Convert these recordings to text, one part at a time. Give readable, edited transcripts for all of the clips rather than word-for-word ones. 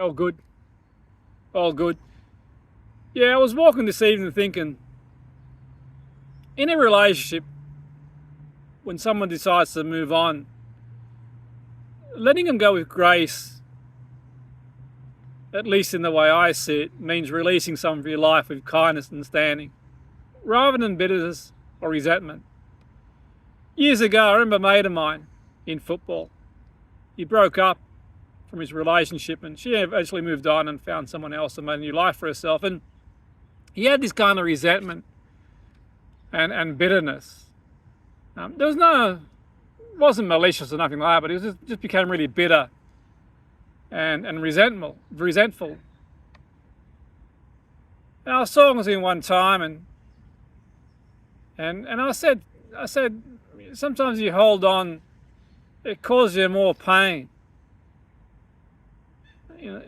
All good. All good. Yeah, I was walking this evening thinking, in a relationship, when someone decides to move on, letting them go with grace, at least in the way I see it, means releasing some of your life with kindness and understanding, rather than bitterness or resentment. Years ago, I remember a mate of mine in football. He broke up from his relationship and she eventually moved on and found someone else and made a new life for herself. And he had this kind of resentment and bitterness. Wasn't malicious or nothing like that, but he was just became really bitter and resentful. And I was talking with him one time, and I said, sometimes you hold on, it causes you more pain. You know,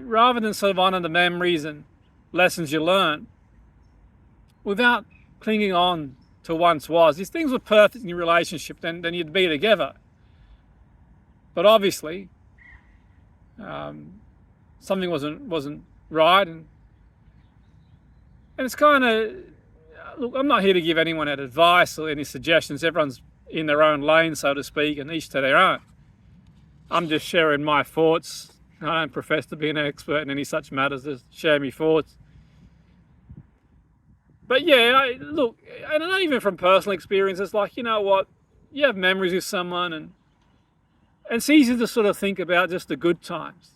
rather than sort of honor the memories and lessons you learn, without clinging on to once was. If things were perfect in your relationship, then you'd be together. But obviously, something wasn't right, and it's kind of, look, I'm not here to give anyone advice or any suggestions. Everyone's in their own lane, so to speak, and each to their own. I'm just sharing my thoughts. I don't profess to be an expert in any such matters. Just share my thoughts. But yeah, look, and not even from personal experience, it's like, you know what, you have memories with someone, and it's easy to sort of think about just the good times.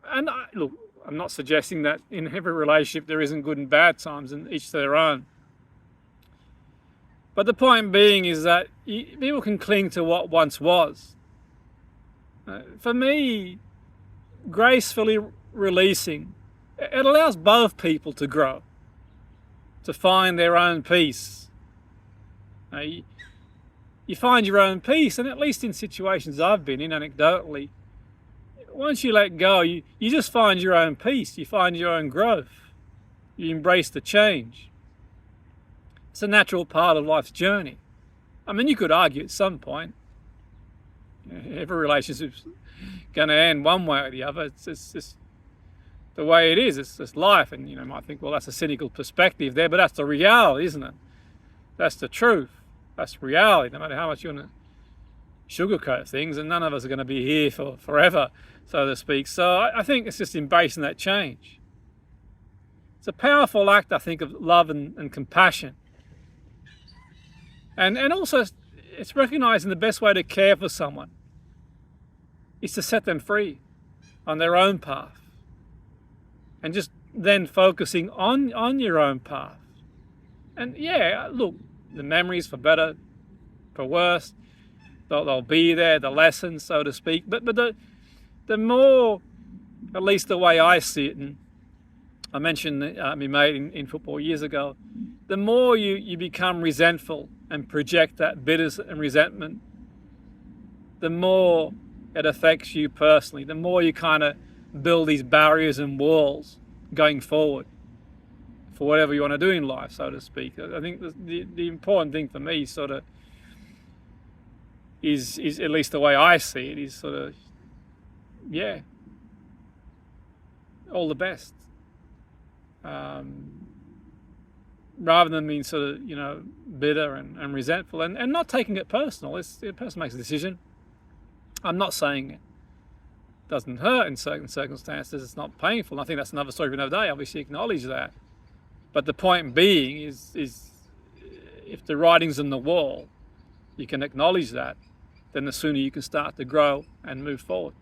And look, I'm not suggesting that in every relationship there isn't good and bad times, and each to their own. But the point being is that people can cling to what once was. For me, gracefully releasing, it allows both people to grow, to find their own peace. You find your own peace, and at least in situations I've been in, anecdotally, once you let go, you just find your own peace, you find your own growth, you embrace the change. It's a natural part of life's journey. I mean, you could argue at some point, every relationship's going to end one way or the other. It's just the way it is. It's just life, and you might think, well, that's a cynical perspective there, but that's the reality, isn't it? That's the truth. That's reality. No matter how much you want to sugarcoat things, and none of us are going to be here for forever, so to speak. So I think it's just embracing that change. It's a powerful act, I think, of love and compassion, and also it's recognizing the best way to care for someone is to set them free on their own path, and just then focusing on your own path. And yeah, look, the memories, for better, for worse, they'll be there, the lessons, so to speak. But the more, at least the way I see it, and I mentioned my mate in football years ago, the more you become resentful and project that bitterness and resentment, the more it affects you personally, the more you kind of build these barriers and walls going forward for whatever you want to do in life, so to speak. I think the important thing for me sort of is, at least the way I see it, is sort of, yeah, all the best. Rather than being sort of, bitter and resentful, and not taking it personal. The person makes a decision. I'm not saying it doesn't hurt in certain circumstances, it's not painful. I think that's another story for another day. Obviously acknowledge that. But the point being is if the writing's on the wall, you can acknowledge that, then the sooner you can start to grow and move forward.